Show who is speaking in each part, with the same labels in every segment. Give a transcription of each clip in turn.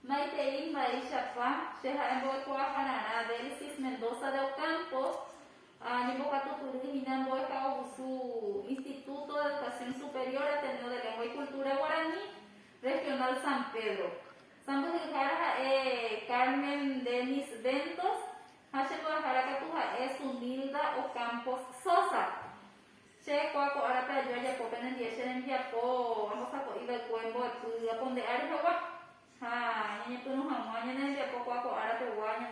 Speaker 1: Maitei Chapá, Xerraemboecoacarará, Delicis Mendoza del Campo, Nimbocatuturu, Minamboecausu, Instituto de Educación Superior, Ateneo de Lengua y Cultura Guaraní, Regional San Pedro. San Pedro Carmen Denis Ventos, Hachemboajaracatuja es Unilda Ocampos Sosa. Che Coaco Arapa Yapo Penendia Shen Yapo, vamos a ir al cuerpo de Ponde Arjagua. Niña Puno Hamaña, Yapo Coaco Arapa Guaña.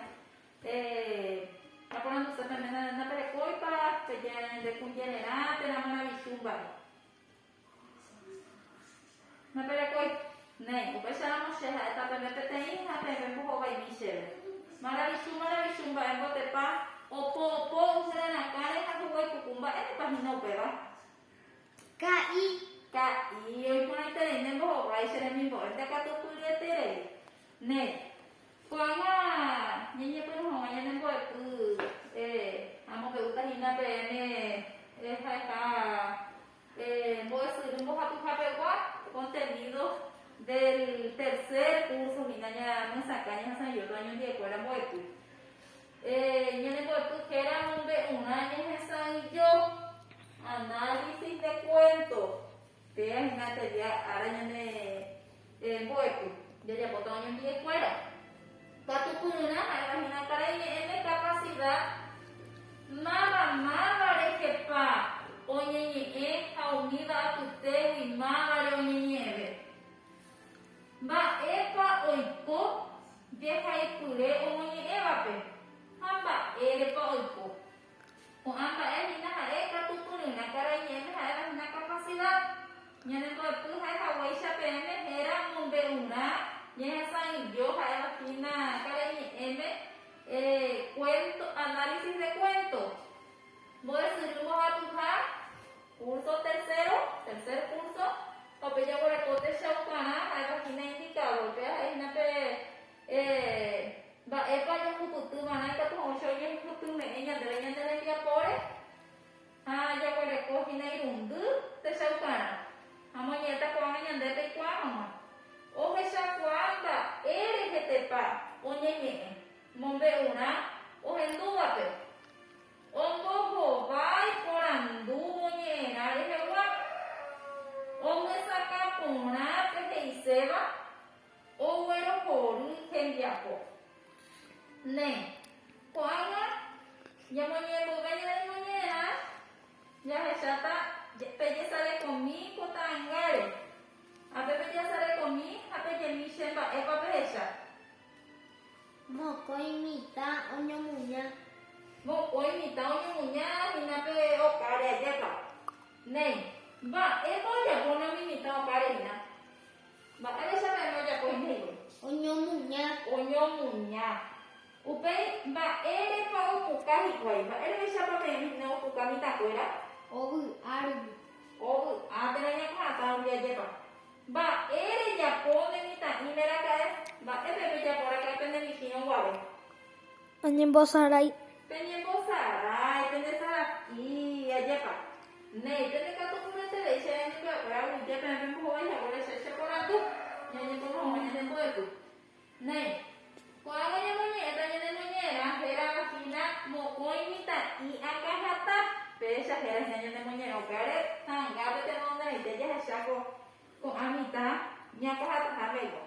Speaker 1: Apurando se me na perecoipa, de Cunyanerate, la mona bichumba. Na perecoi, nem, o pessoal não chega, tá também petei, a pega por roubar e mexer. Marabichumba, é botepa, opo, usar na cara, e a rua e cucumba, é para não pegar. Cai, eu por aí terei, nem vou roubar, e será me embora, até que a tua colher terei. Nem. Kuanga nyanyi pun hong nyanyi boy ku amo ke uta hina pe voy a subir un poco a contenido del tercer curso minanya mensakannya hasan yo año de escuela boy ku nyanyi boy ku que era un año hasan yo análisis de cuentos te imagínate ya ahora nyanyi boy ku ya botón año de escuela. Katupuna adalah kara ini capacidad mama rekepa onyenye aunida atute y mama onyenye ba epa oiko deja ikure onyenye evape amba erepa oiko o amba elina katupuna kara ini adalah capacidad nyane ko tu hawaisha peme era mumbe una ya saben yo aquí na cuento análisis de cuentos voy a subirlo a tu curso tercer curso porque ya por el cote shaukana aquí na indicado que hay na va epa yo kutu mana ka tu osho yo kutu me enya de ya pore ya por el cote na irundu te shaukana amonyeta kwa enya de kwa mama o esa cuanda eres que te pa onyenye mombe una o enduape ongo vai por andu onyena eres gua ongo saca pona que iseba o güero por kendiapo ne cuanga ya moñe bogaya moñena ya echata pelleza de conmigo tangare a pepe ya sale conmigo, a pepe mi shemba, epa pecha.
Speaker 2: Moko imita oño muña.
Speaker 1: Hina pe o care yepa. Nei, va, epa ya pone mi imita o care hina. Va, a veces me no ya pone
Speaker 2: Oño muña.
Speaker 1: Upe, va, ere pa o puka hikuai, va, ere vecha pa me hina o puka mi tacuera. Obu, ateranya kata dia yepa. Va, ere ya pone mi ta ni mera cae, va, ere ya por acá pende mi chino guave.
Speaker 2: Peñembosaray.
Speaker 1: Pende aquí, allá pa. Ne, pende ka tu pune te leche, ni pa, para un ya pende un poco ya por ese chocolate, ya ni por un ya tengo de tu. Ne, cuando ya muñeca, ya de muñeca, era vagina, mocoi mi ta y acá jata, pesa era ya de muñeca, o care, tan gabe te manda y te ya chaco. Con amita nyaka hata hamego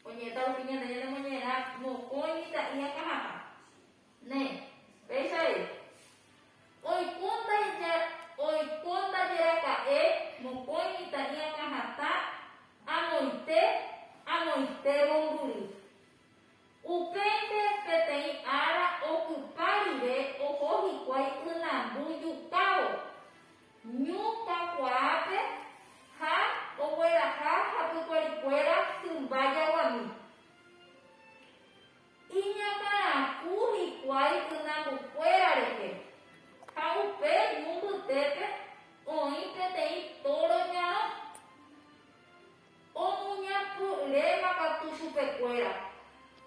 Speaker 1: onyeta upinya de monyera mo koita iya kahapa ne pesai oi konta jera ka mo koita iya kahata amoite bonguri upende petei ara ocuparire okohi kwai unambu yukao nyuka kwape o fuera hapucuericuera tumbaya guami iña para cuji cuai tunamu fuera reque jaupe yumbu tepe ointe tei toro ñano o muña pulema katu supecuera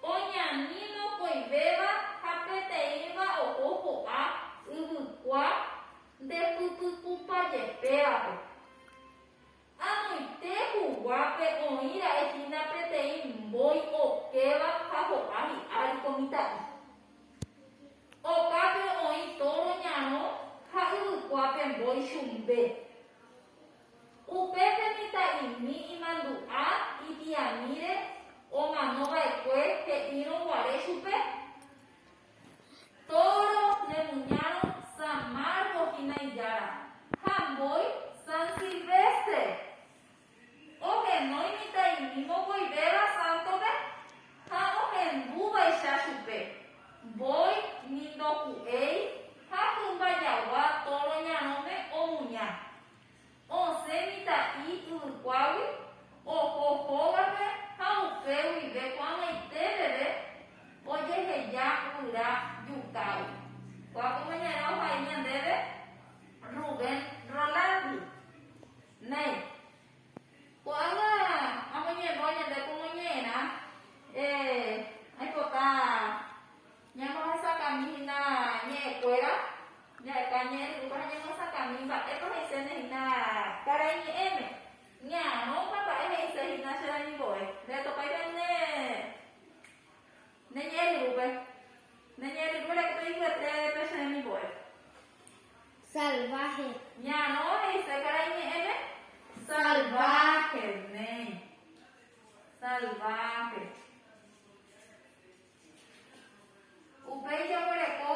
Speaker 1: o ñanino coibeba japeteiva o ojo a ubucua de pupucupa yepeape amoite guape oira esquina pretei mbo chupe. Toro ñemuñaron San Marcos Hinayara. Hamboy San Silvestre. Oje no imita y mismo voy ver a Santo Be. Ha oje buba y chupe. Voy ni no kuei. Ha kumba yawa toro ñanome o muña. O semita y uruguawi. O jojogape. Ha upeu y ve cuando y te bebé. Oye, ya ura yukau. Cuando mañana os vayan debe Rubén Rolandi. Này. Cuando a mañana voy a de como mañana hay poca nhà có sa camina nhẹ quera nhà cá nhẹ thì có nhà có sa camina em có hay xem này là cái này em nhà nó các bạn hay xem là sẽ là như vậy để tôi phải bên nè nè nhẹ thì đủ vậy nè nhẹ thì đủ là cái gì vậy để sẽ là như vậy
Speaker 2: Salvaje.
Speaker 1: nhà nó hay sẽ cái này như em ấy salvaje nè salvaje Upei yo hueco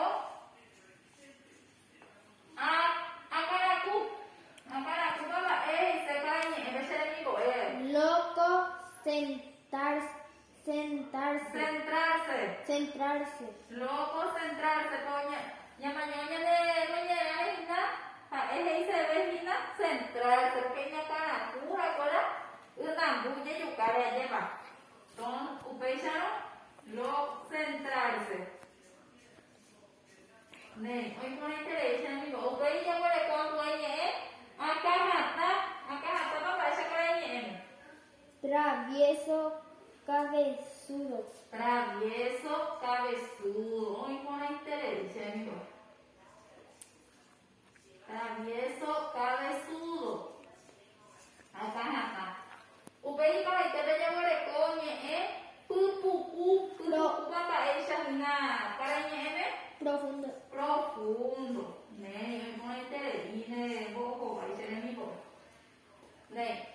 Speaker 1: acaracu baba se cae en vez de mi boe
Speaker 2: Loco. Sentarse. Centrarse.
Speaker 1: loco centrarse coña llama ñoña de ñoña hina es se ve hina centrarse pequeña caracu recuerda una bulla y cara lleva son upei lo centrarse Này, ôi con anh thế này xem đi bộ với cho con là con của anh nhé. Acá hasta papá esa cara nhé.
Speaker 2: Travieso. Cabezudo.
Speaker 1: Travieso, cabezudo. Ôi con anh thế này xem đi bộ. Travieso, cabezudo. Acá hasta. Upei con anh thế này cho con là con nhé. Pupupu papá esa una cara nhé.
Speaker 2: Profundo.
Speaker 1: Profundo. Này, con ấy tên là gì nè, vô hồ vậy sẽ làm gì bộ. Này.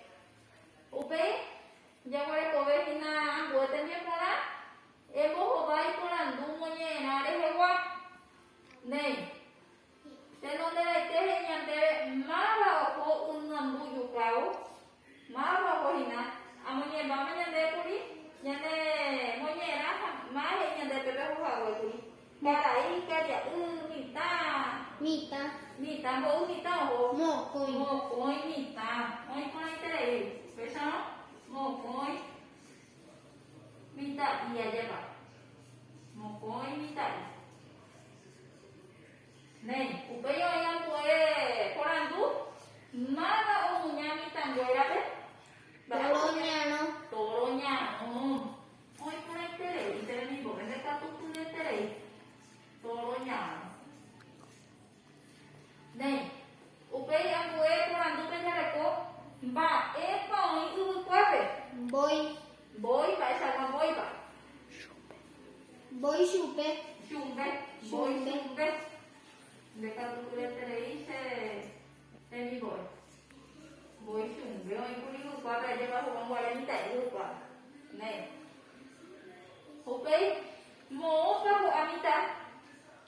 Speaker 1: Upe, ya voy a comer hina, voy a tener por la. Vô hồ vậy por la ndu nhé, na để hay quá. Này. Thế nó đây là thế hệ nhận thế má vào cô un ndu yu cao. Má vào cô hina. Amo nhé ba mà nhận thế cô đi. Nhận thế mo nhé na, má hệ nhận thế bebe hồ vào cô đi. Carai, caria, mita, vou mita o mocoi, mita, oi con ai tei, pesano, mocoi, mita ia lleva, mocoi, mita. Này, upeyo yang kue korandu, mana o munya mita nguera be? Toroñano, oi con ai tei, ite mi bo, ene katu kune tei. Toro nhà này upei ang gue kurang tu penjara ko ba poi ubu kwape boy ba sama boy ba
Speaker 2: Voy chupe.
Speaker 1: Chumbe de katu kule terei se mi boy chumbe oi kuli ubu kwape aja ba huang wala ni tai ubu kwa này upei mo ba ho amita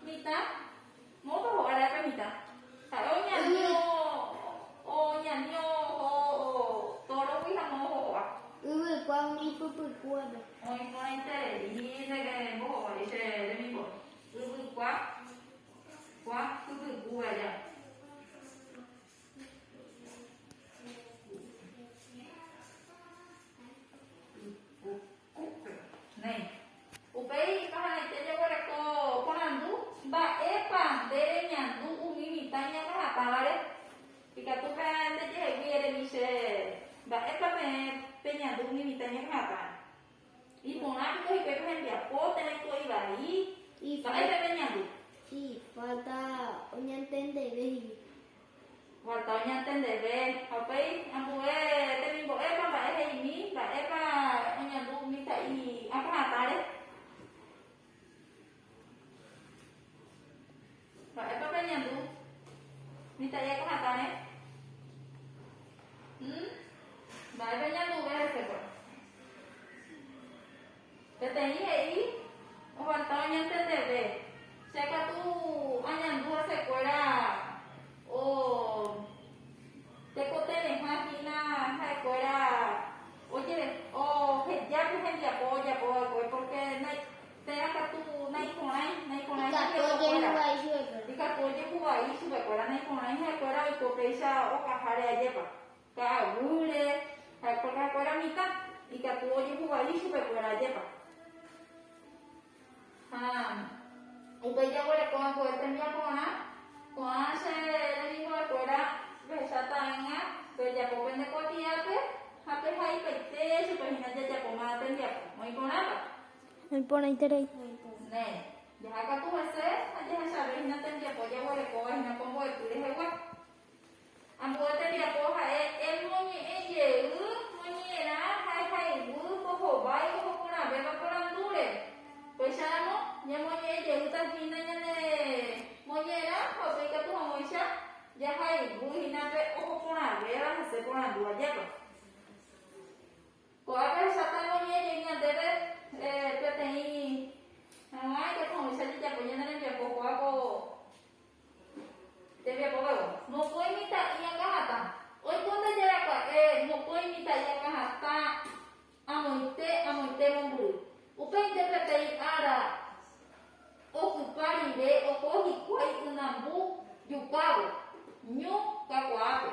Speaker 1: Mita, mau apa bawa ada apa Mita? Kalau nyanyo, toro kita mau apa?
Speaker 2: Quang mi pupu cua.
Speaker 1: Ôi con anh tê đi ra cái bố họ để xe để mình bỏ. Quá cứ cua vậy. Này. Upei kahana ite wala ko konandu ba epa dere nyandu umi mitanya ka pagare pikatu kan de je viere mise ba epa me penyandu umi mitanya ka pa y pona ko ipe pen dia po tene ko iba y ba epa penyandu
Speaker 2: Y falta un entender.
Speaker 1: Falta un entender. Upei ambue te mi bo epa ba epa mi ba epa nyandu umi ta y apa hatare Vậy có cái nhà luôn. Mình tại đây có hạt này. Vậy cái nhà luôn cái sẽ có. Cái tên gì vậy? Ôi copecha o cajare ayepa. Caagule, porque fuera mitad y que tú oyes jugar y super fuera ayepa. Upe ya huele con poder tenía con se le digo fuera, besataña, pero ya poco de cotiate, hape hay pete, super hina ya pomada tenía, muy con nada.
Speaker 2: Muy pone interés.
Speaker 1: 네, 이제 아까 또 했어요? 한지 하샤를 hinatendía po ya huele ko hina ko mo tu de hewa. Ambo tendía po ha el moñi eye moñi era hai po ho bai ko ko na be ba para dure. Pues ya no, ya moñi eye ta hina ya ne moñi era ho be ka tu mo isha ya hai hina be o ko na be ba se ko na dua ya ko. Ko aga sa ta moñi eye nya debe pe tei ngoài cái phòng sẽ chặt của nhân nên việc của quá cô thế việc của cô một cuối mi tại yang cái hạt ta ôi con ta chơi cả một cuối mi tại yang cái hạt ta amoite mong bự upen te pe tei ara ocupar ide o cohi quai unambu yukao nyu kakwapo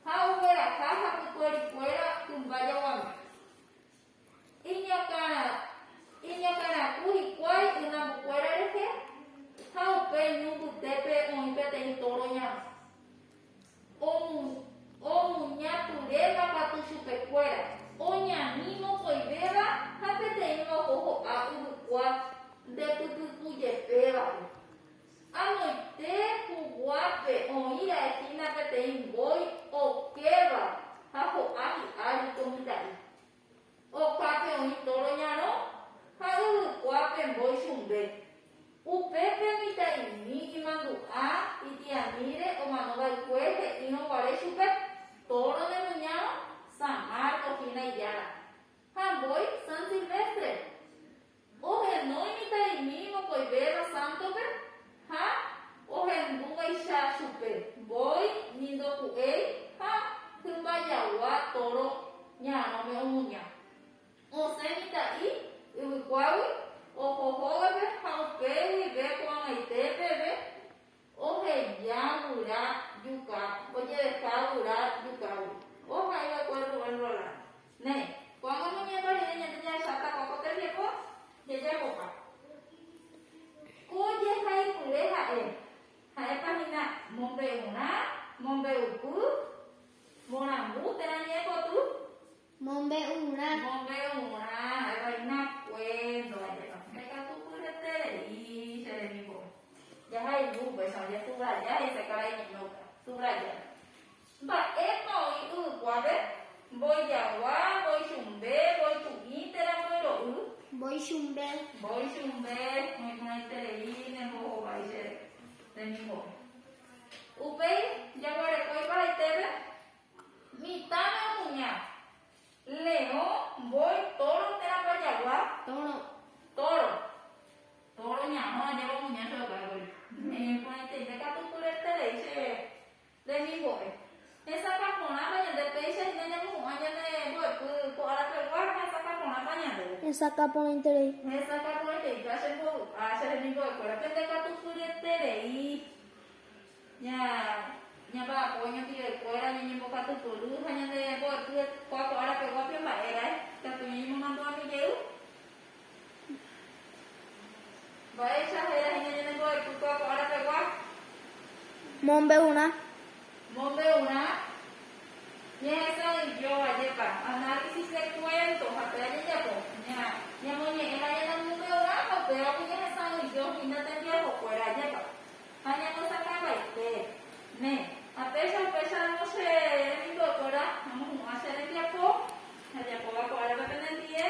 Speaker 1: ha uera caja que fuera tumbaya wam Inya kana kuhi kwai ina bukwera reke hau pe nyubu tepe on pe te toronya o nyatu reba katu supe kwera onya nimo koi beba hape te ino ho a ubu kwa de pupu je peba amo te ku guape on ira esina pe te boy o keba hapo ali komitai o kape on toronya no Haru kuape boy shumbe. Upepe mitai ni imandu a itia mire o manoba cueje y no vale chupe. Toro de muñano, San Marcos fina y yara. Hamboy San Silvestre. O no imitai ni mo koi beba santo pe. Ha o duga isha chupe. Boy nindo kuei ha tumba yawa toro ñano me omuña. O se mitai Uruguai, o Jojobe, Jaupewi, ve con el TPB, o Heyamura, Yuka, oye, de Kabura, Yuka, o Jaiba, Cuervo, el Rola. Ne, cuando me lleva la niña, ya sata, coco, te llevo, ya boca. Oye, Jai, Culeja, Jai, página, Mombe una, Mombe Uku, Monambu, te la llevo tú.
Speaker 2: Mombe una.
Speaker 1: Bueno, mereka tuh kulitnya ih saya nih kok. Jangan ibu besok dia tuh aja sekarang ini mau tuh aja. Mbak mau itu kuabe, boy Jawa, boy Sumbe, boy Tugi, terang boy Rohu.
Speaker 2: Boy Shumbe.
Speaker 1: Boy Sumbe, mau terein yang mau bayi saya, dan nih kok. Upei, Jawa rekoi bayi tebe, mita punya. Leo, boy, toro, terang boy Jawa. Toro nyama aja lo punya coba boy. Ponete de katu kulete le dice de mi boy. Esa capona baña de peixe y de mu aja de boy ku ala ke guarda esa capona baña de.
Speaker 2: Esa capa interés.
Speaker 1: Esa capona te ya se boy, hacer mi boy, pero que de katu kulete le y nya ba poño ti fuera ni mo katu tulu hanya de boy ku ala ke guapio ba era que tu ni mo mando a mi jeu. Baik, saya ingin boy, kuka ko ala pegwa.
Speaker 2: Mombe una.
Speaker 1: Ya eso yo ayer pa. Análisis de cuento, hasta ya po. Ya moñe, el ayer no mombe una, pero ya eso yo fina tendía po fuera ayer pa. Hanya no sacaba ne. A pesar no sé, mi doctora, vamos a hacer el tiempo. Ayer po va para pendiente.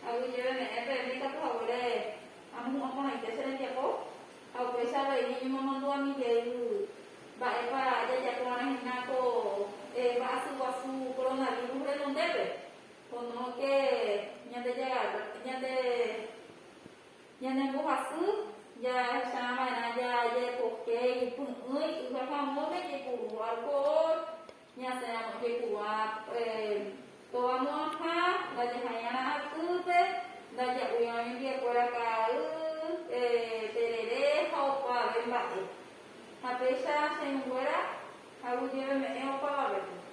Speaker 1: Hago lleve me pe ka po agore. Amo apa itu saya tiap aku bisa bayi ini memandua mi jelu, baik apa aja jadi orang hina ko, basu coronavirus le non debe, kono ke nyade buhasu, ya sama aja poke, pun udah kamu me jipu alkohol, nyase amo jipu toa mo apa, baca hayana aku pe. Daja uyang dia kuara kau terere hau pa bembate. Apesa sen kuara Hago lléveme en opavete.